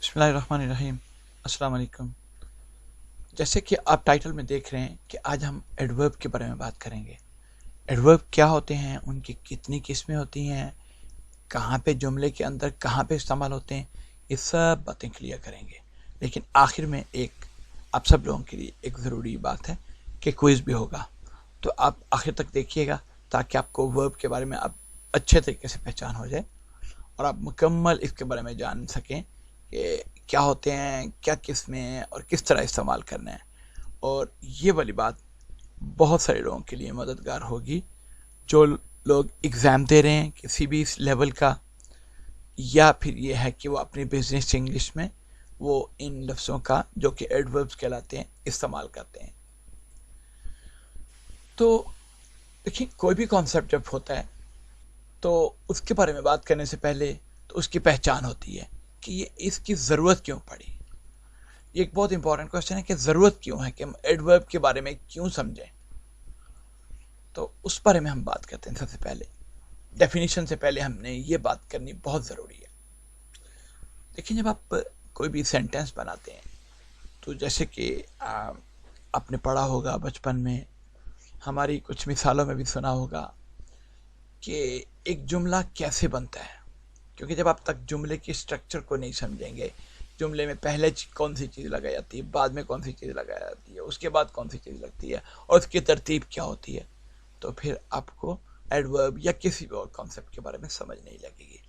बिस्मिल्लाहिर्रहमानिर्रहीम। अस्सलाम वालेकुम। जैसे कि आप टाइटल में देख रहे हैं कि आज हम एडवर्ब के बारे में बात करेंगे। एडवर्ब क्या होते हैं, उनकी कितनी किस्में होती हैं, कहाँ पे जुमले के अंदर कहाँ पे इस्तेमाल होते हैं, ये सब बातें क्लियर करेंगे। लेकिन आखिर में एक आप सब लोगों के लिए एक ज़रूरी बात है कि क्विज़ भी होगा, तो आप आखिर तक देखिएगा ताकि आपको वर्ब के बारे में आप अच्छे तरीके से पहचान हो जाए और आप मुकम्मल इसके बारे में जान सकें कि क्या होते हैं, क्या किस्में हैं और किस तरह इस्तेमाल करना है। और ये वाली बात बहुत सारे लोगों के लिए मददगार होगी जो लोग एग्ज़ाम दे रहे हैं किसी भी लेवल का, या फिर ये है कि वो अपनी बिजनेस इंग्लिश में वो इन लफ्ज़ों का जो कि एडवर्ब्स कहलाते हैं इस्तेमाल करते हैं। तो देखिए, कोई भी कॉन्सेप्ट जब होता है तो उसके बारे में बात करने से पहले तो उसकी पहचान होती है कि ये इसकी ज़रूरत क्यों पड़ी। ये एक बहुत इंपॉर्टेंट क्वेश्चन है कि ज़रूरत क्यों है कि हम एडवर्ब के बारे में क्यों समझें। तो उस बारे में हम बात करते हैं। सबसे पहले डेफिनेशन से पहले हमने ये बात करनी बहुत ज़रूरी है। देखिए, जब आप कोई भी सेंटेंस बनाते हैं तो जैसे कि आपने पढ़ा होगा बचपन में, हमारी कुछ मिसालों में भी सुना होगा कि एक जुमला कैसे बनता है। क्योंकि जब आप तक जुमले की स्ट्रक्चर को नहीं समझेंगे, जुमले में पहले कौन सी चीज़ लगाई जाती है, बाद में कौन सी चीज़ लगाई जाती है, उसके बाद कौन सी चीज़ लगती है और उसकी तरतीब क्या होती है, तो फिर आपको एडवर्ब या किसी भी और कॉन्सेप्ट के बारे में समझ नहीं लगेगी।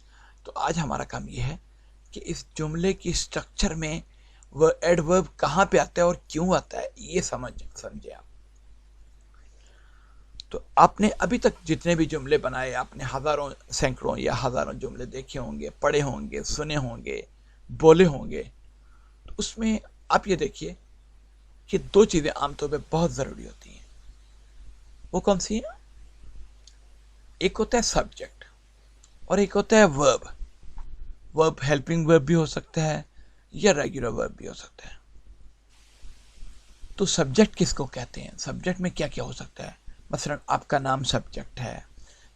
तो आज हमारा काम ये है कि इस जुमले की स्ट्रक्चर में वह एडवर्ब कहाँ पे आता है और क्यों आता है, ये समझे आप। तो आपने अभी तक जितने भी जुमले बनाए, आपने हज़ारों, सैकड़ों या हज़ारों जुमले देखे होंगे, पढ़े होंगे, सुने होंगे, बोले होंगे। तो उसमें आप ये देखिए कि दो चीज़ें आमतौर पे बहुत ज़रूरी होती हैं। वो कौन सी हैं? एक होता है सब्जेक्ट और एक होता है वर्ब। वर्ब हेल्पिंग वर्ब भी हो सकता है या रेगुलर वर्ब भी हो सकता है। तो सब्जेक्ट किसको कहते हैं? सब्जेक्ट में क्या क्या हो सकता है? मसलन आपका नाम सब्जेक्ट है,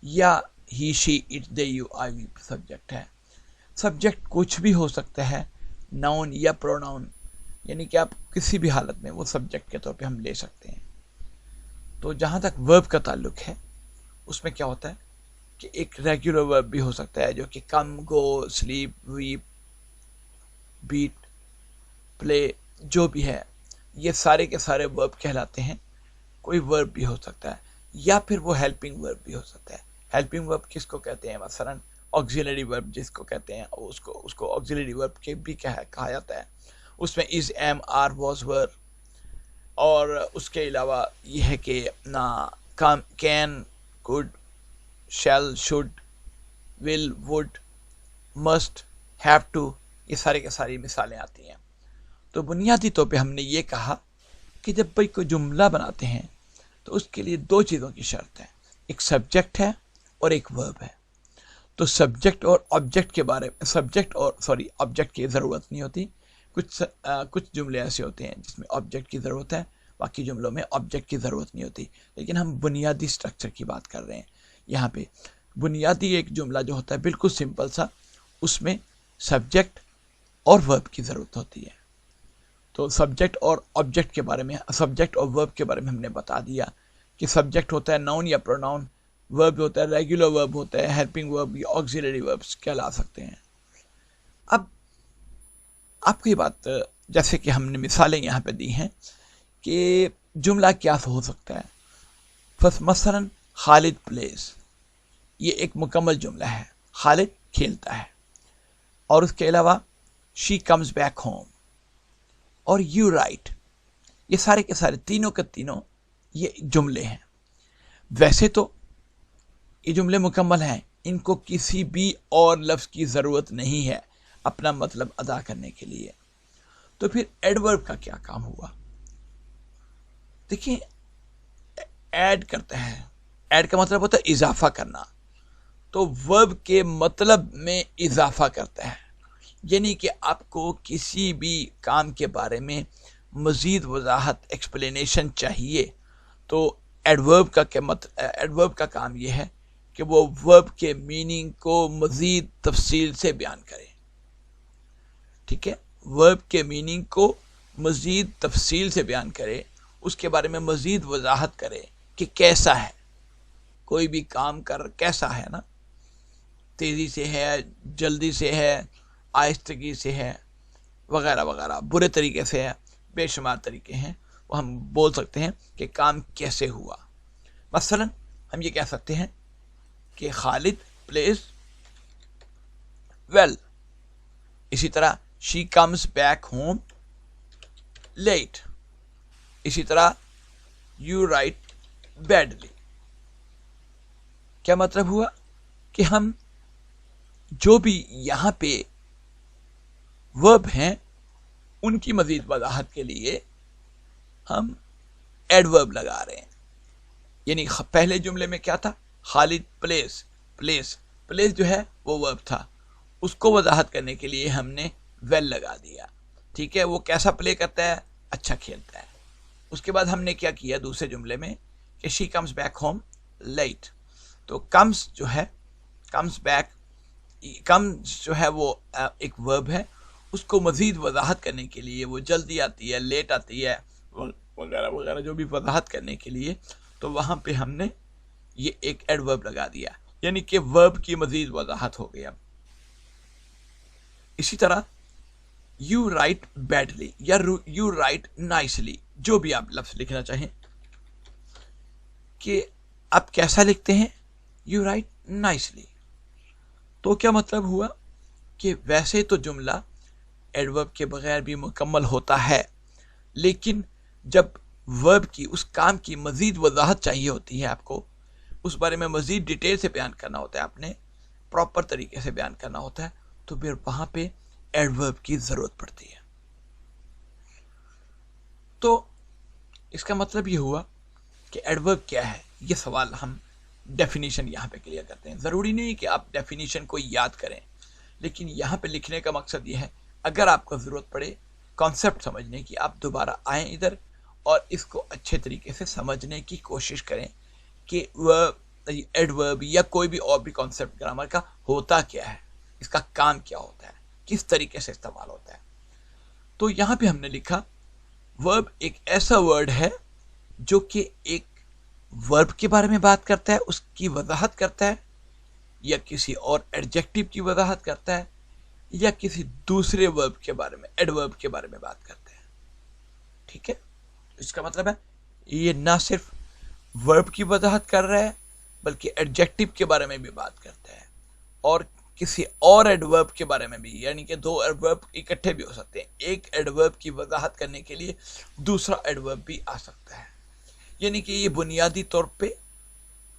या he she it they you I we subject है। सब्जेक्ट कुछ भी हो सकता है, नाउन या प्रोनाउन, यानी कि आप किसी भी हालत में वो सब्जेक्ट के तौर पे हम ले सकते हैं। तो जहाँ तक वर्ब का ताल्लुक है, उसमें क्या होता है कि एक रेगुलर वर्ब भी हो सकता है जो कि कम, गो, स्लीप, वीप, बीट, प्ले, जो भी है, ये सारे के सारे वर्ब कहलाते हैं। कोई वर्ब भी हो सकता है, या फिर वो हेल्पिंग वर्ब भी हो सकता है। हेल्पिंग वर्ब किसको कहते हैं? मसलन ऑक्सिलरी वर्ब जिसको कहते हैं, उसको ऑक्सिलरी वर्ब के भी कहा जाता है। उसमें is, am, are, was, were, और उसके अलावा ये है कि ना, काम, can, could, shall, should, will, would, must, have to, ये सारे के सारी मिसालें आती हैं। तो बुनियादी तौर पे हमने ये कहा कि जब भाई कोई जुमला बनाते हैं तो उसके लिए दो चीज़ों की शर्त है, एक सब्जेक्ट है और एक वर्ब है। तो सब्जेक्ट और ऑब्जेक्ट के बारे में, ऑब्जेक्ट की ज़रूरत नहीं होती। कुछ जुमले ऐसे होते हैं जिसमें ऑब्जेक्ट की ज़रूरत है, बाकी जुमलों में ऑब्जेक्ट की ज़रूरत नहीं होती। लेकिन हम बुनियादी स्ट्रक्चर की बात कर रहे हैं यहाँ पे। बुनियादी एक जुमला जो होता है बिल्कुल सिंपल सा, उसमें सब्जेक्ट और वर्ब की ज़रूरत होती है। तो सब्जेक्ट और ऑब्जेक्ट के बारे में, सब्जेक्ट और वर्ब के बारे में हमने बता दिया कि सब्जेक्ट होता है नाउन या प्रोनाउन, वर्ब होता है रेगुलर वर्ब होता है, हेल्पिंग वर्ब या ऑक्सिलरी वर्ब्स कहला सकते हैं। अब आपको ये बात, जैसे कि हमने मिसालें यहाँ पे दी हैं कि जुमला क्या हो सकता है। फर्स्ट, मसलन खालिद प्लेस, ये एक मुकम्मल जुमला है, खालिद खेलता है। और उसके अलावा शी कम्स बैक होम और यू राइट, ये सारे के सारे तीनों के तीनों ये जुमले हैं। वैसे तो ये जुमले मुकम्मल हैं, इनको किसी भी और लफ्ज़ की ज़रूरत नहीं है अपना मतलब अदा करने के लिए। तो फिर एडवर्ब का क्या काम हुआ? देखिए, ऐड करते हैं, ऐड का मतलब होता है इजाफा करना। तो वर्ब के मतलब में इजाफा करता है, यानी कि आपको किसी भी काम के बारे में मज़ीद वजाहत, एक्सप्लेनेशन चाहिए, तो एडवर्ब का काम यह है कि वो वर्ब के मीनिंग को मज़ीद तफसील से बयान करें। ठीक है, वर्ब के मीनिंग को मज़ीद तफसील से बयान करे, उसके बारे में मज़ीद वजाहत करे कि कैसा है, कोई भी काम कर कैसा है ना, तेज़ी से है, जल्दी से है, आहिस्तगी से है, वगैरह वगैरह, बुरे तरीके से है, बेशुमार तरीके हैं, वो हम बोल सकते हैं कि काम कैसे हुआ। मसलन हम ये कह सकते हैं कि खालिद प्लेज वेल। इसी तरह she comes back home late. इसी तरह यू राइट बैडली। क्या मतलब हुआ कि हम जो भी यहाँ पे वर्ब हैं उनकी मजीद वजाहत के लिए हम एडवर्ब लगा रहे हैं। यानी पहले जुमले में क्या था, खालिद प्लेस, प्लेस प्लेस जो है वो वर्ब था, उसको वजाहत करने के लिए हमने वेल लगा दिया। ठीक है, वो कैसा प्ले करता है, अच्छा खेलता है। उसके बाद हमने क्या किया दूसरे जुमले में कि she comes back home late. तो कम्स जो है, कम्स बैक, कम्स जो है वो एक वर्ब है, उसको मज़ीद वजाहत करने के लिए, वो जल्दी आती है, लेट आती है, वगैरह वगैरह, जो भी वजाहत करने के लिए, तो वहाँ पे हमने ये एक एडवर्ब लगा दिया, यानी कि वर्ब की मज़ीद वजाहत हो गई। अब इसी तरह यू राइट बैडली या यू राइट नाइसली, जो भी आप लफ्ज़ लिखना चाहें कि आप कैसा लिखते हैं, यू राइट नाइसली। तो क्या मतलब हुआ कि वैसे तो जुमला एडवर्ब के बगैर भी मुकम्मल होता है, लेकिन जब वर्ब की, उस काम की मज़ीद वजाहत चाहिए होती है, आपको उस बारे में मज़ीद डिटेल से बयान करना होता है, आपने प्रॉपर तरीके से बयान करना होता है, तो फिर वहाँ पे एडवर्ब की ज़रूरत पड़ती है। तो इसका मतलब ये हुआ कि एडवर्ब क्या है, ये सवाल हम डेफिनेशन यहाँ पे क्लियर करते हैं। ज़रूरी नहीं कि आप डेफिनेशन को याद करें, लेकिन यहाँ पे लिखने का मकसद ये है, अगर आपको ज़रूरत पड़े कॉन्सेप्ट समझने की, आप दोबारा आएँ इधर और इसको अच्छे तरीके से समझने की कोशिश करें कि वह एडवर्ब या कोई भी और भी कॉन्सेप्ट ग्रामर का होता क्या है, इसका काम क्या होता है, किस तरीके से इस्तेमाल होता है। तो यहाँ पे हमने लिखा वर्ब एक ऐसा वर्ड है जो कि एक वर्ब के बारे में बात करता है, उसकी वजाहत करता है, या किसी और एडजेक्टिव की वजाहत करता है, या किसी दूसरे वर्ब के बारे में, एडवर्ब के बारे में बात करता है। ठीक है, इसका मतलब है ये ना सिर्फ वर्ब की वजाहत कर रहा है, बल्कि एडजेक्टिव के बारे में भी बात करता है, और किसी और एडवर्ब के बारे में भी, यानी कि दो एडवर्ब इकट्ठे भी हो सकते हैं। एक एडवर्ब की वजाहत करने के लिए दूसरा एडवर्ब भी आ सकता है। यानी कि ये बुनियादी तौर पे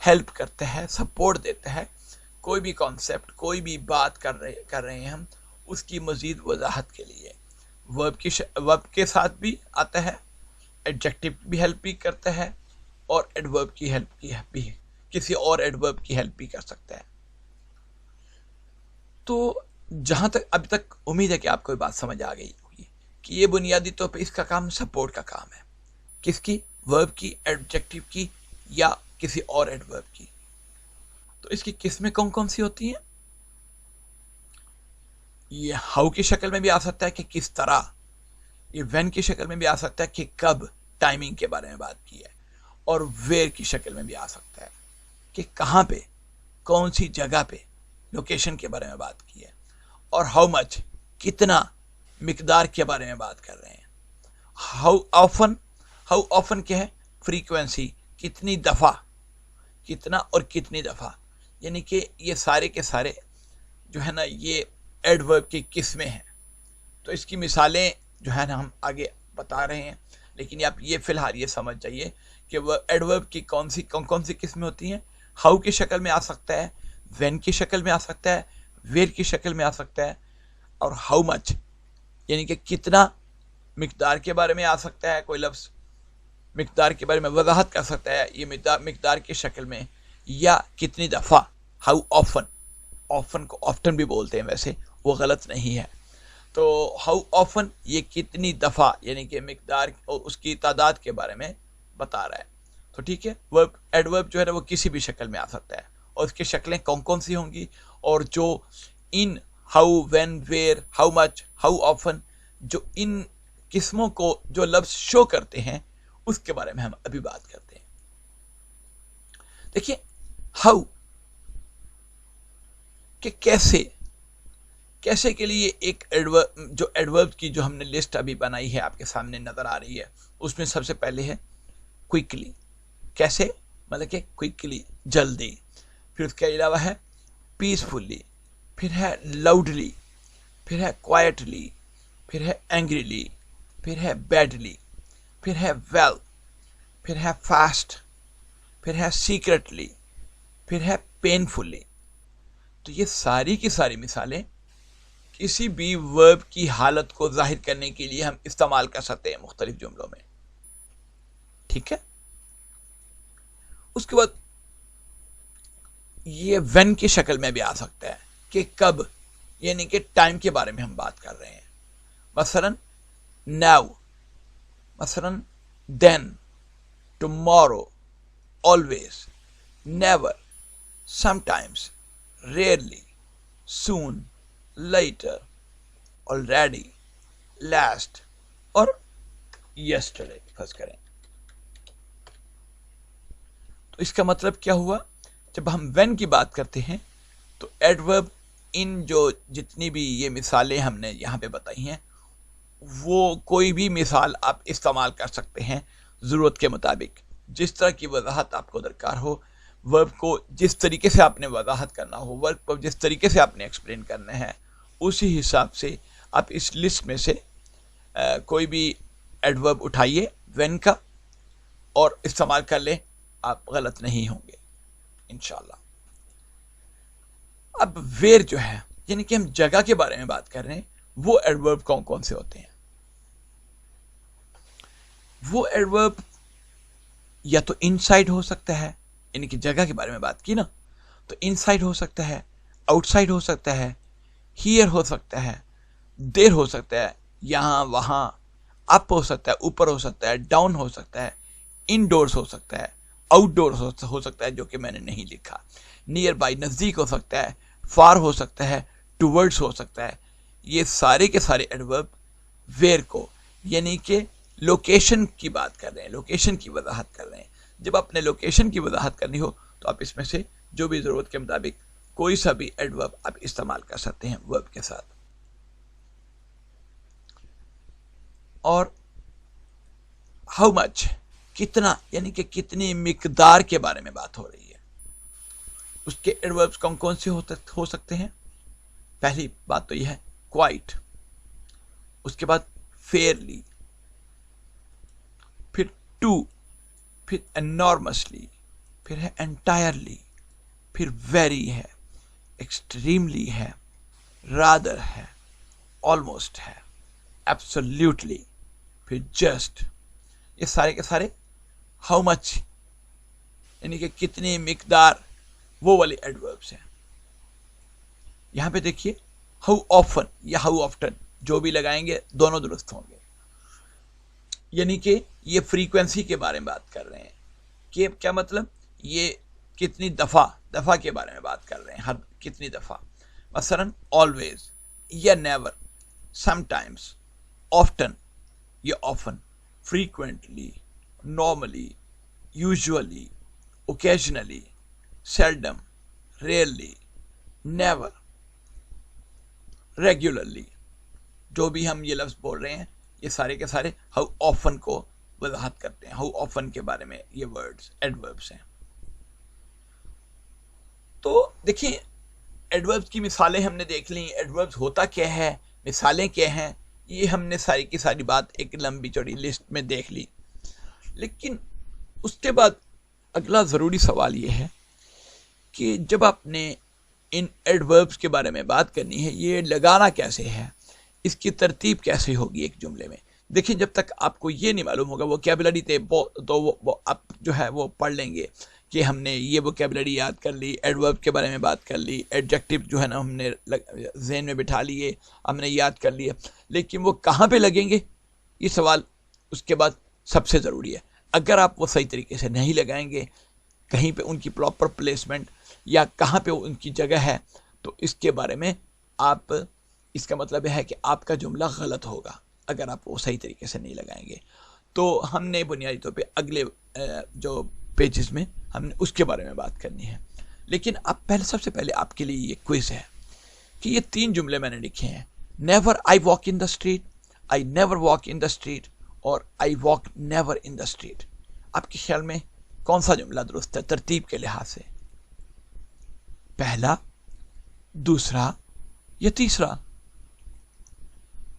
हेल्प करता है, सपोर्ट देता है, कोई भी कॉन्सेप्ट, कोई भी बात कर रहे हैं हम, उसकी मज़ीद वजाहत के लिए वर्ब के साथ भी आता है, एडजेक्टिव भी हेल्प भी करता है, और एडवर्ब की हेल्प भी, किसी और एडवर्ब की हेल्प भी कर सकता है। तो जहाँ तक अभी तक उम्मीद है कि आपको ये बात समझ आ गई होगी कि ये बुनियादी तौर पे इसका काम सपोर्ट का काम है, किसकी, वर्ब की, एडजेक्टिव की, या किसी और एडवर्ब की। तो इसकी किस्में कौन कौन सी होती हैं, ये हाउ की शक्ल में भी आ सकता है कि किस तरह, ये व्हेन की शक्ल में भी आ सकता है कि कब, टाइमिंग के बारे में बात की है, और वेयर की शक्ल में भी आ सकता है कि कहाँ पे, कौन सी जगह पे, लोकेशन के बारे में बात की है, और हाउ मच, कितना, मिकदार के बारे में बात कर रहे हैं। हाउ ऑफन क्या है, फ्रीक्वेंसी, कितनी दफ़ा, कितना और कितनी दफ़ा, यानी कि ये सारे के सारे जो है ना, ये एडवर्ब की किस्में हैं। तो इसकी मिसालें जो है ना हम आगे बता रहे हैं, लेकिन आप ये फ़िलहाल ये समझ जाइए कि वह एडवर्ब की कौन कौन सी किस्में होती हैं। हाउ की शक्ल में आ सकता है, व्हेन की शक्ल में आ सकता है, वेयर की शक्ल में आ सकता है, और हाउ मच यानी कि कितना, मिकदार के बारे में आ सकता है, कोई लफ्ज़ मिकदार के बारे में वजाहत कर सकता है, ये मिकदार की शक्ल में, या कितनी दफ़ा, हाउ ऑफन, ऑफन को ऑफ्टन भी बोलते हैं, वैसे वो गलत नहीं है। तो हाउ ऑफन ये कितनी दफ़ा, यानी कि मिकदार और उसकी तादाद के बारे में बता रहा है। तो ठीक है, वर्ब, एडवर्ब जो है ना वो किसी भी शक्ल में आ सकता है, और उसकी शक्लें कौन कौन सी होंगी, और जो इन how, when, where, how much, how often, जो इन किस्मों को जो लफ्ज शो करते हैं उसके बारे में हम अभी बात करते हैं। देखिए हाउ कि कैसे के लिए एक एडवर्ब की जो हमने लिस्ट अभी बनाई है आपके सामने नजर आ रही है, उसमें सबसे पहले है क्विकली। कैसे मतलब कि क्विकली, जल्दी। फिर उसके अलावा है पीसफुली, फिर है लाउडली, फिर है क्वाइटली, फिर है एंग्रीली, फिर है बैडली, फिर है वेल, फिर है फास्ट, फिर है सीक्रेटली, फिर है पेनफुली। तो ये सारी की सारी मिसालें किसी भी वर्ब की हालत को जाहिर करने के लिए हम इस्तेमाल कर सकते हैं मुख्तलिफ जुमलों में। ठीक है। उसके बाद ये व्हेन की शक्ल में भी आ सकता है कि कब, यानी कि टाइम के बारे में हम बात कर रहे हैं। मसलन नाउ, मसलन then, tomorrow, always, never, sometimes, rarely, soon, later, already, last और yesterday फर्ज करें। तो इसका मतलब क्या हुआ, जब हम when की बात करते हैं तो एडवर्ब इन जो जितनी भी ये मिसालें हमने यहाँ पे बताई हैं वो कोई भी मिसाल आप इस्तेमाल कर सकते हैं ज़रूरत के मुताबिक, जिस तरह की वजाहत आपको दरकार हो, वर्ब को जिस तरीके से आपने वजाहत करना हो, वर्ब को जिस तरीके से आपने एक्सप्लेन करना है, उसी हिसाब से आप इस लिस्ट में से कोई भी एडवर्ब उठाइए व्हेन का और इस्तेमाल कर लें, आप गलत नहीं होंगे इंशाल्लाह। अब वेयर जो है, यानी कि हम जगह के बारे में बात कर रहे हैं, वो एडवर्ब कौन कौन से होते हैं। वो एडवर्ब या तो इनसाइड हो सकता है, यानी कि जगह के बारे में बात की ना, तो इनसाइड हो सकता है, आउटसाइड हो सकता है, हियर हो सकता है, देर हो सकता है, यहाँ वहाँ, अप हो सकता है, ऊपर हो सकता है, डाउन हो सकता है, इनडोर्स हो सकता है, आउटडोर्स हो सकता है जो कि मैंने नहीं लिखा, नियर बाई नज़दीक हो सकता है, फार हो सकता है, टूवर्ड्स हो सकता है। ये सारे के सारे एडवर्ब वेयर को, यानी कि लोकेशन की बात कर रहे हैं, लोकेशन की वजाहत कर रहे हैं। जब आपने लोकेशन की वजाहत करनी हो तो आप इसमें से जो भी ज़रूरत के मुताबिक कोई सा भी एडवर्ब आप इस्तेमाल कर सकते हैं वर्ब के साथ। और हाउ मच, कितना, यानी कि कितनी मिकदार के बारे में बात हो रही है, उसके एडवर्ब्स कौन कौन से हो सकते हैं। पहली बात तो यह है क्वाइट, उसके बाद फेयरली, फिर टू, फिर एनॉर्मसली, फिर है एंटायरली, फिर वेरी है, एक्सट्रीमली है, रादर है, ऑलमोस्ट है, एब्सोल्यूटली, फिर जस्ट। ये सारे के सारे हाउ मच, यानी कि कितनी मिकदार, वो वाले एडवर्ब्स हैं। यहां पे देखिए हाउ ऑफन या हाउ ऑफ्टन, जो भी लगाएंगे दोनों दुरुस्त होंगे, यानी कि ये फ्रीक्वेंसी के बारे में बात कर रहे हैं कि क्या मतलब, ये कितनी दफ़ा के बारे में बात कर रहे हैं, हर कितनी दफ़ा। मसलन ऑलवेज या नेवर, समटाइम्स, ऑफ्टन या often, frequently, normally, usually, occasionally, seldom, rarely, never, regularly. जो भी हम ये लफ्ज़ बोल रहे हैं ये सारे के सारे हाउ ऑफन को वजाहत करते हैं, हाउ ऑफन के बारे में ये वर्ड्स एडवर्ब्स हैं। तो देखिए एडवर्ब्स की मिसालें हमने देख ली, एडवर्ब्स होता क्या है, मिसालें क्या हैं, ये हमने सारी की सारी बात एक लंबी चौड़ी लिस्ट में देख ली। लेकिन उसके बाद अगला ज़रूरी सवाल ये है कि जब आपने इन एडवर्ब्स के बारे में बात करनी है, ये लगाना कैसे है, इसकी तरतीब कैसे होगी एक जुमले में। देखिए जब तक आपको ये नहीं मालूम होगा वोकैबुलरी तो वो आप जो है वो पढ़ लेंगे कि हमने ये वोकैबुलरी याद कर ली, एडवर्ब के बारे में बात कर ली, एडजेक्टिव जो है ना हमने जहन में बिठा लिए, हमने याद कर लिए, लेकिन वो कहाँ पे लगेंगे ये सवाल उसके बाद सबसे ज़रूरी है। अगर आप वो सही तरीके से नहीं लगाएंगे, कहीं पे उनकी प्रॉपर प्लेसमेंट या कहाँ पे उनकी जगह है, तो इसके बारे में आप, इसका मतलब है कि आपका जुमला गलत होगा। अगर आप वो सही तरीके से नहीं लगाएंगे। तो हमने बुनियादी तौर पे अगले जो पेजेस में हमने उसके बारे में बात करनी है। लेकिन अब सबसे पहले आपके लिए ये क्विज है कि ये 3 जुमले मैंने लिखे हैं, never I walk in the street, I never walk in the street और I walk never in the street. आपके ख्याल में कौन सा जुमला दुरुस्त है तरतीब के लिहाज से? पहला, दूसरा या तीसरा?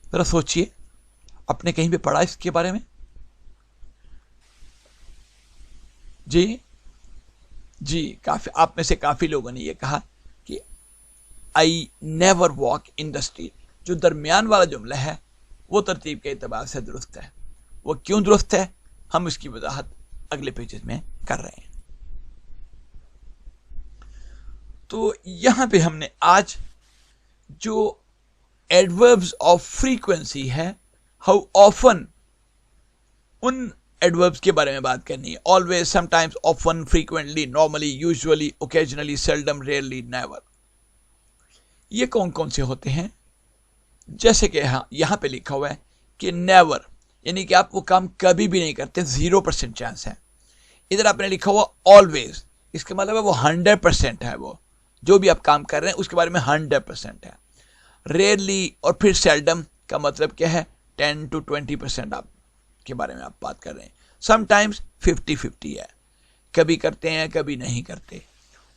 जरा सोचिए, आपने कहीं पे पढ़ा इसके बारे में? जी, काफी आप में से काफी लोगों ने ये कहा कि आई never walk in the street. जो दरमियान वाला जुमला है वो तरतीब के एतबार से दुरुस्त है। वो क्यों दुरुस्त है, हम इसकी वजाहत अगले पेजेस में कर रहे हैं। तो यहां पे हमने आज जो एडवर्ब्स ऑफ फ्रीक्वेंसी है, हाउ ऑफन, उन एडवर्ब्स के बारे में बात करनी है। Always, sometimes, often, frequently, normally, usually, occasionally, seldom, rarely, never. ये कौन कौन से होते हैं? जैसे कि यहां पे लिखा हुआ है कि नेवर, यानी कि आप वो काम कभी भी नहीं करते, 0% चांस है। इधर आपने लिखा हुआ ऑलवेज, इसका मतलब है वो 100% है। वो जो भी आप काम कर रहे हैं उसके बारे में 100% है। रेयरली और फिर सेल्डम का मतलब क्या है? 10 to 20% आप के बारे में आप बात कर रहे हैं। समटाइम्स 50-50 है, कभी करते हैं कभी नहीं करते।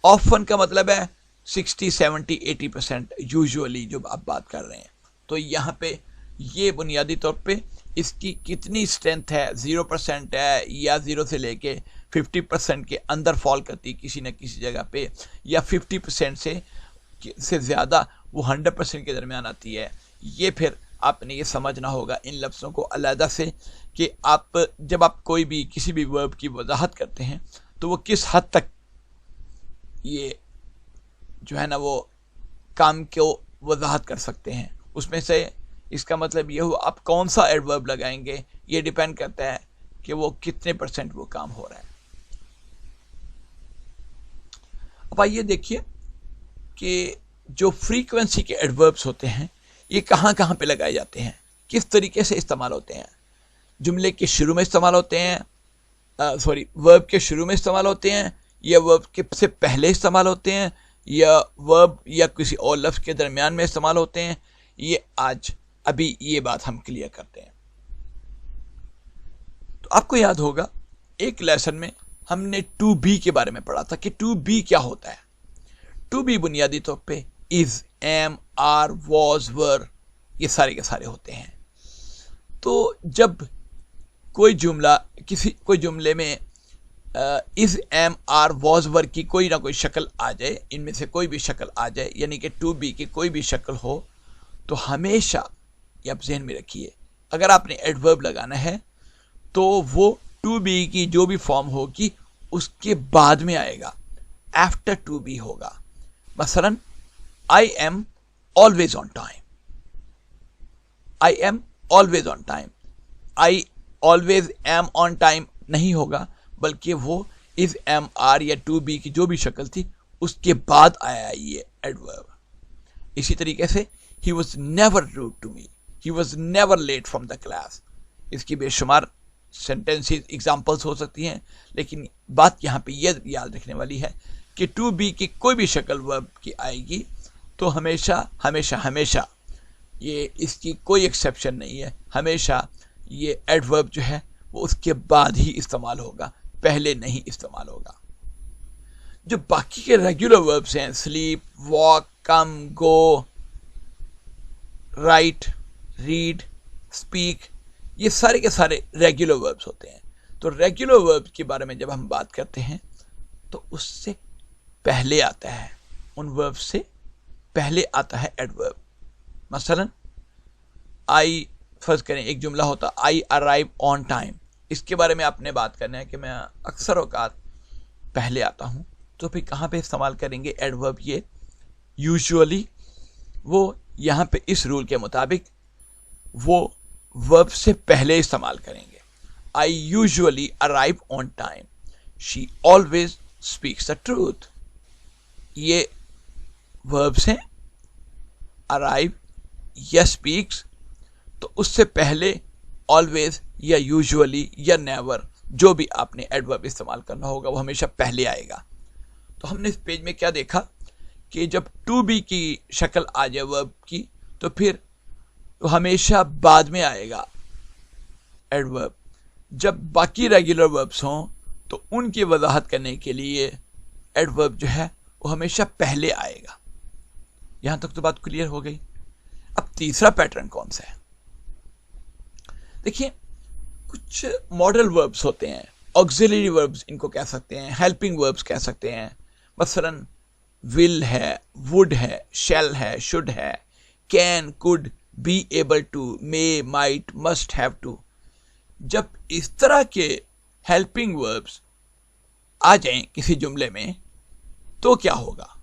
ऑफन का मतलब है 60, 70, 80% यूजुअली जो आप बात कर रहे हैं। तो यहाँ पे ये बुनियादी तौर पे इसकी कितनी स्ट्रेंथ है, 0% है या 0 से लेके 50% के अंदर फॉल करती किसी न किसी जगह पे, या 50% से ज़्यादा वो 100% के दरमियान आती है। ये फिर आपने ये समझना होगा इन लफ्ज़ों को अलहदा से कि आप जब आप कोई भी किसी भी वर्ब की वजाहत करते हैं तो वो किस हद तक ये जो है ना वो काम को वजाहत कर सकते हैं। उसमें से इसका मतलब ये हुआ आप कौन सा एडवर्ब लगाएंगे, ये डिपेंड करता है कि वो कितने % वो काम हो रहा है। अब आइए देखिए कि जो फ्रीक्वेंसी के एडवर्ब्स होते हैं ये कहाँ कहाँ पे लगाए जाते हैं, किस तरीके से इस्तेमाल होते हैं। जुमले के शुरू में इस्तेमाल होते हैं, वर्ब के शुरू में इस्तेमाल होते हैं, या वर्ब के से पहले इस्तेमाल होते हैं, या वर्ब या किसी और लफ्ज़ के दरमियान में इस्तेमाल होते हैं। ये आज अभी ये बात हम क्लियर करते हैं। तो आपको याद होगा एक लेसन में हमने टू बी के बारे में पढ़ा था कि टू बी क्या होता है। टू बी बुनियादी तौर पे इज, एम, आर, वॉज, वर, ये सारे के सारे होते हैं। तो जब कोई जुमले में इज, एम, आर, वॉज, वर की कोई ना कोई शक्ल आ जाए, इनमें से कोई भी शक्ल आ जाए, यानी कि टू बी की कोई भी शक्ल हो, तो हमेशा ये आप जहन में रखिए, अगर आपने एडवर्ब लगाना है तो वो टू बी की जो भी फॉर्म होगी उसके बाद में आएगा, आफ्टर टू बी होगा। मसलन I am always on time, I am always on time, I always am on time नहीं होगा, बल्कि वो इज, एम, आर या टू बी की जो भी शक्ल थी उसके बाद आया ये एडवर्ब। इसी तरीके से he was never rude to me, he was never late from the class. इसकी बेशुमार सेंटेंसेस एग्जाम्पल्स हो सकती हैं, लेकिन बात यहाँ पे यह याद रखने वाली है कि टू बी की कोई भी शक्ल वर्ब की आएगी तो हमेशा हमेशा हमेशा, ये इसकी कोई एक्सेप्शन नहीं है, हमेशा ये एडवर्ब जो है वो उसके बाद ही इस्तेमाल होगा, पहले नहीं इस्तेमाल होगा। जो बाकी के रेगुलर वर्ब्स हैं, स्लीप, वॉक, कम, गो, राइट, रीड, स्पीक, ये सारे के सारे रेगुलर वर्ब्स होते हैं। तो रेगुलर वर्ब्स के बारे में जब हम बात करते हैं तो उससे पहले आता है, उन वर्ब्स से पहले आता है एडवर्ब। मसलन आई, फर्ज करें एक जुमला होता आई अराइव ऑन टाइम, इसके बारे में आपने बात करना है कि मैं अक्सर औकात पहले आता हूँ, तो फिर कहाँ पे इस्तेमाल करेंगे एडवर्ब? ये यूजुअली वो यहाँ पे इस रूल के मुताबिक वो वर्ब से पहले इस्तेमाल करेंगे। I usually arrive on time, she always speaks the truth. ये वर्ब्स हैं, अराइव या स्पीक्स, तो तो उससे पहले ऑलवेज या यूजुअली या नेवर, जो भी आपने एडवर्ब इस्तेमाल करना होगा वो हमेशा पहले आएगा। तो हमने इस पेज में क्या देखा कि जब टू बी की शक्ल आ जाए वर्ब की, तो फिर तो हमेशा बाद में आएगा एडवर्ब। जब बाकी रेगुलर वर्ब्स हों तो उनकी वजाहत करने के लिए एडवर्ब जो है वो हमेशा पहले आएगा। यहां तक तो बात क्लियर हो गई। अब तीसरा पैटर्न कौन सा है? देखिए, कुछ मॉडल वर्ब्स होते हैं, ऑक्सिलरी वर्ब्स इनको कह सकते हैं, हेल्पिंग वर्ब्स कह सकते हैं। मसलन विल है, वुड है, शैल है, शुड है, can, could, be able to, may, might, must have to. जब इस तरह के हेल्पिंग वर्ब्स आ जाएं किसी जुमले में तो क्या होगा?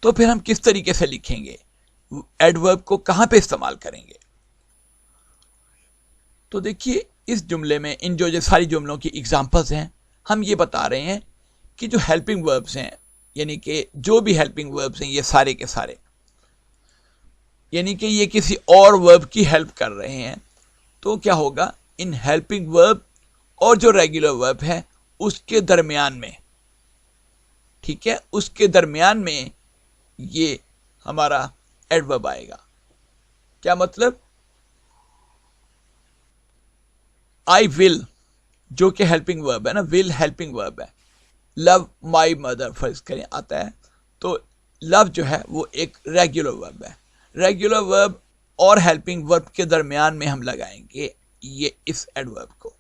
तो फिर हम किस तरीके से लिखेंगे, एडवर्ब को कहां पे इस्तेमाल करेंगे? तो देखिए, इस जुमले में इन जो सारी जुमलों की एग्जांपल्स हैं, हम ये बता रहे हैं कि जो हेल्पिंग वर्ब्स हैं, यानी कि जो भी हेल्पिंग वर्ब्स हैं ये सारे के सारे, यानी कि ये किसी और वर्ब की हेल्प कर रहे हैं। तो क्या होगा, इन हेल्पिंग वर्ब और जो रेगुलर वर्ब है उसके दरमियान में, ठीक है, उसके दरमियान में ये हमारा एडवर्ब आएगा। क्या मतलब? आई विल, जो कि हेल्पिंग वर्ब है ना, विल हेल्पिंग वर्ब है। लव माई मदर फर्ज करें आता है, तो लव जो है वो एक रेगुलर वर्ब है। रेगुलर वर्ब और हेल्पिंग वर्ब के दरमियान में हम लगाएंगे ये इस एडवर्ब को।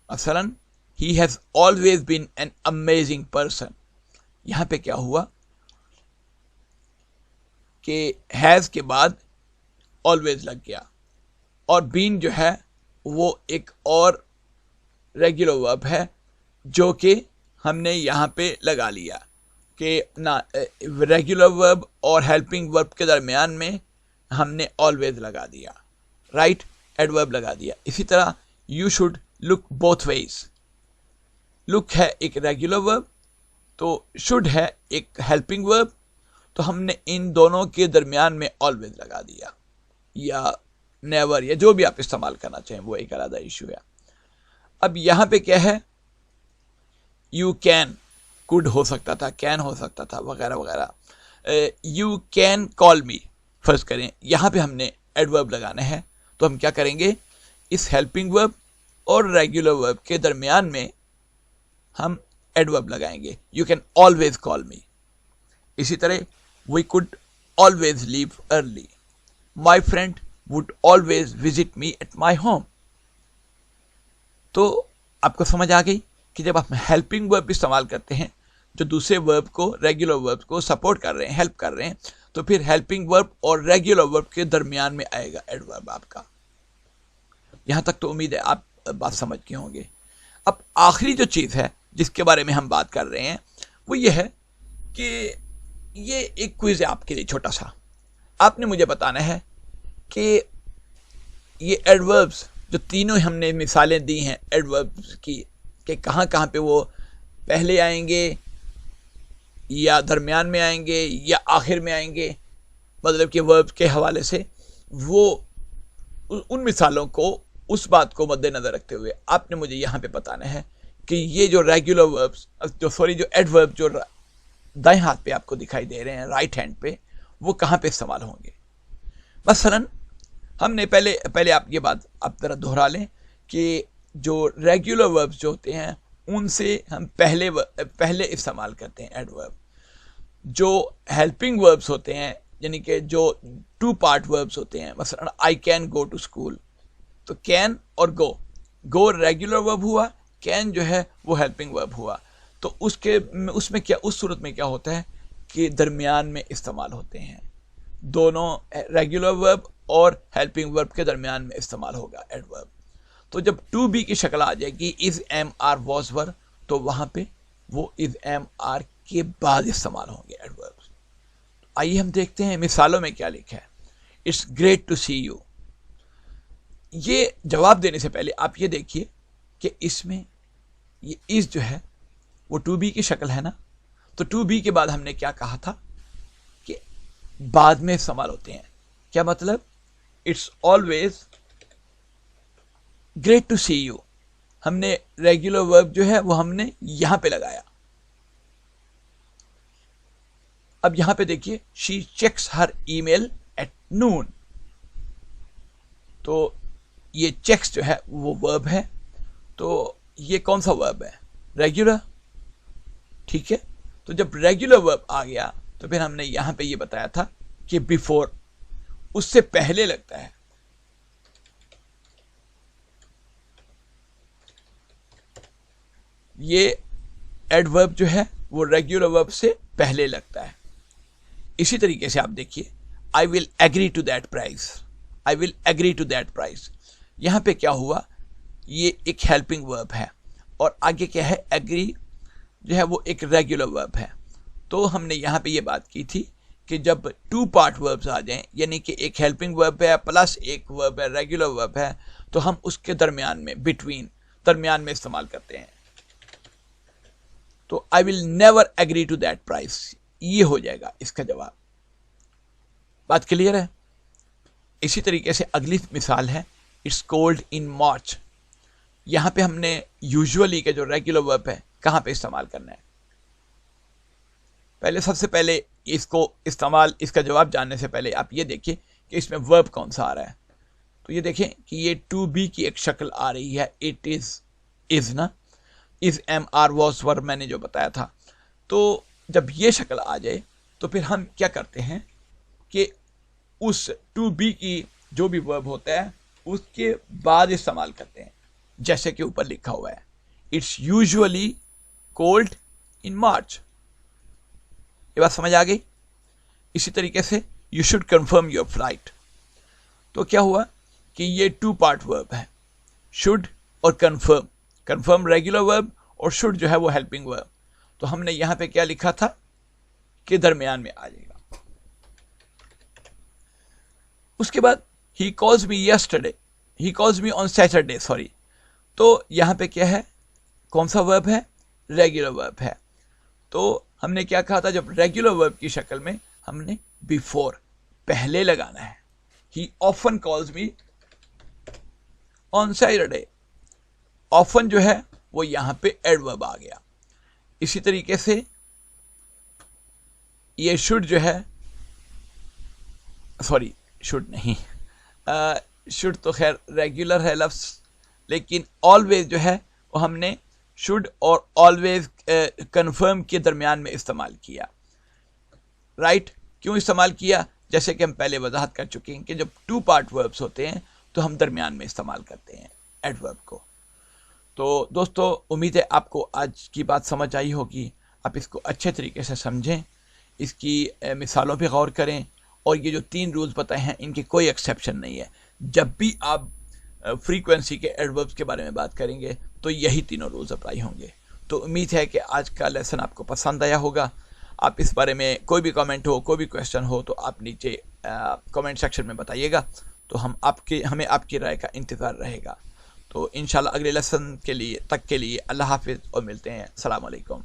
मसलन he has always been an amazing person. यहां पे क्या हुआ कि हैज के बाद ऑलवेज लग गया, और बीन जो है वो एक और रेगुलर वर्ब है जो कि हमने यहां पे लगा लिया कि ना, रेगुलर वर्ब और हेल्पिंग वर्ब के दरमियान में हमने ऑलवेज लगा दिया, राइट, एडवर्ब लगा दिया। इसी तरह you should look both ways. Look है एक रेगुलर वर्ब, तो शुड है एक हेल्पिंग वर्ब, तो हमने इन दोनों के दरमियान में ऑलवेज लगा दिया, या नेवर, या जो भी आप इस्तेमाल करना चाहें, वो एक अलग इशू है। अब यहां पे क्या है, यू कैन, कुड हो सकता था, कैन हो सकता था, वगैरह वगैरह। यू कैन कॉल मी फर्ज करें, यहां पे हमने एडवर्ब लगाना है, तो हम क्या करेंगे, इस हेल्पिंग वर्ब और रेगुलर वर्ब के दरमियान में हम एडवर्ब लगाएंगे। You can always call me. इसी तरह we could always leave early. My friend would always visit me at my home. तो आपको समझ आ गई कि जब आप हेल्पिंग वर्ब इस्तेमाल करते हैं जो दूसरे वर्ब को, रेगुलर वर्ब को सपोर्ट कर रहे हैं, हेल्प कर रहे हैं, तो फिर हेल्पिंग वर्ब और रेगुलर वर्ब के दरमियान में आएगा एडवर्ब आपका। यहां तक तो उम्मीद है आप बात समझ गए होंगे। अब आखिरी जो चीज़ है जिसके बारे में हम बात कर रहे हैं वो ये है कि ये एक क्विज है आपके लिए छोटा सा। आपने मुझे बताना है कि ये एडवर्ब्स जो तीनों हमने मिसालें दी हैं एडवर्ब्स की, कि कहाँ कहाँ पे वो पहले आएंगे या दरमियान में आएंगे या आखिर में आएंगे, मतलब कि वर्ब के हवाले से, वो उन मिसालों को, उस बात को मद्देनजर रखते हुए आपने मुझे यहाँ पे बताना है कि ये जो रेगुलर वर्ब्स, जो एडवर्ब जो दाएं हाथ पे आपको दिखाई दे रहे हैं, राइट हैंड पे, वो कहाँ पे इस्तेमाल होंगे। मसलन हमने पहले आप ये बात आप जरा दोहरा लें कि जो रेगुलर वर्ब्स जो होते हैं उनसे हम पहले इस्तेमाल करते हैं एडवर्ब। जो हेल्पिंग वर्ब्स होते हैं, यानी कि जो टू पार्ट वर्ब्स होते हैं, मसलन I can go to school, तो कैन और गो रेगुलर वर्ब हुआ, कैन जो है वो हेल्पिंग वर्ब हुआ। तो उसमें क्या, उस सूरत में क्या होता है कि दरमियान में इस्तेमाल होते हैं, दोनों रेगुलर वर्ब और हेल्पिंग वर्ब के दरमियान में इस्तेमाल होगा एडवर्ब। तो जब टू बी की शक्ल आ जाएगी is am are was were, तो वहां पे वो इज एम आर के बाद इस्तेमाल होंगे एडवर्ब्स। आइए हम देखते हैं मिसालों में क्या लिखा है। It's great to see you. ये जवाब देने से पहले आप ये देखिए कि इसमें ये इज जो है वो टू बी की शक्ल है ना, तो टू बी के बाद हमने क्या कहा था कि बाद में इस्तेमाल होते हैं। क्या मतलब it's always great to see you. हमने रेगुलर वर्ब जो है वो हमने यहां पे लगाया। अब यहां पे देखिए, she checks her email at noon. तो ये चेक्स जो है वो वर्ब है, तो ये कौन सा वर्ब है? रेगुलर। ठीक है, तो जब रेगुलर वर्ब आ गया तो फिर हमने यहां पे ये बताया था कि बिफोर, उससे पहले लगता है। ये एडवर्ब जो है वो रेगुलर वर्ब से पहले लगता है। इसी तरीके से आप देखिए, I will agree to that price, I will agree to that price. यहां पे क्या हुआ, ये एक हेल्पिंग वर्ब है और आगे क्या है, एग्री जो है वो एक रेगुलर वर्ब है। तो हमने यहां पे ये बात की थी कि जब टू पार्ट वर्ब्स आ जाएं, यानी कि एक हेल्पिंग वर्ब है प्लस एक वर्ब है, रेगुलर वर्ब है, तो हम उसके दरमियान में, बिटवीन, दरमियान में इस्तेमाल करते हैं। तो I will never agree to that price, ये हो जाएगा इसका जवाब। बात क्लियर है? इसी तरीके से अगली मिसाल है, इट्स कोल्ड इन मार्च। यहां पे हमने यूजुअली के जो रेगुलर वर्ब है कहां पे इस्तेमाल करना है? पहले, सबसे पहले इसको इस्तेमाल, इसका जवाब जानने से पहले आप ये देखिए कि इसमें वर्ब कौन सा आ रहा है। तो ये देखें कि ये टू बी की एक शक्ल आ रही है, इट इज ना, is am are was verb मैंने जो बताया था। तो जब ये शक्ल आ जाए तो फिर हम क्या करते हैं कि उस टू बी की जो भी वर्ब होता है उसके बाद इस्तेमाल करते हैं, जैसे कि ऊपर लिखा हुआ है, इट्स यूजुअली कोल्ड इन मार्च। ये बात समझ आ गई? इसी तरीके से you should confirm your flight. तो क्या हुआ कि ये टू पार्ट वर्ब है, शुड और कंफर्म। कंफर्म रेगुलर वर्ब और शुड जो है वो हेल्पिंग वर्ब। तो हमने यहां पे क्या लिखा था कि दरमियान में आ जाएगा। उसके बाद he calls me yesterday, he calls me on Saturday, sorry. तो यहां पे क्या है, कौन सा वर्ब है? रेगुलर वर्ब है। तो हमने क्या कहा था, जब रेगुलर वर्ब की शक्ल में हमने बिफोर, पहले लगाना है। ही often calls me on Saturday. Often जो है वो यहां पे एडवर्ब आ गया। इसी तरीके से ये शुड जो है, सॉरी शुड नहीं, शुड तो खैर रेगुलर है लफ्ज, लेकिन ऑलवेज जो है वो हमने शुड और ऑलवेज कंफर्म के दरमियान में इस्तेमाल किया। राइट? क्यों इस्तेमाल किया? जैसे कि हम पहले वजाहत कर चुके हैं कि जब टू पार्ट वर्ब्स होते हैं तो हम दरमियान में इस्तेमाल करते हैं एडवर्ब को। तो दोस्तों, उम्मीद है आपको आज की बात समझ आई होगी। आप इसको अच्छे तरीके से समझें, इसकी मिसालों पे गौर करें, और ये जो 3 रूल्स बताए हैं इनके कोई एक्सेप्शन नहीं है। जब भी आप फ्रीक्वेंसी के एडवर्ब्स के बारे में बात करेंगे तो यही तीनों रूल्स अप्लाई होंगे। तो उम्मीद है कि आज का लेसन आपको पसंद आया होगा। आप इस बारे में कोई भी कमेंट हो, कोई भी क्वेश्चन हो, तो आप नीचे कमेंट सेक्शन में बताइएगा। तो हमें आपकी राय का इंतज़ार रहेगा। तो इंशाल्लाह अगले लेसन के लिए अल्लाह हाफिज़ और मिलते हैं। अस्सलाम वालेकुम।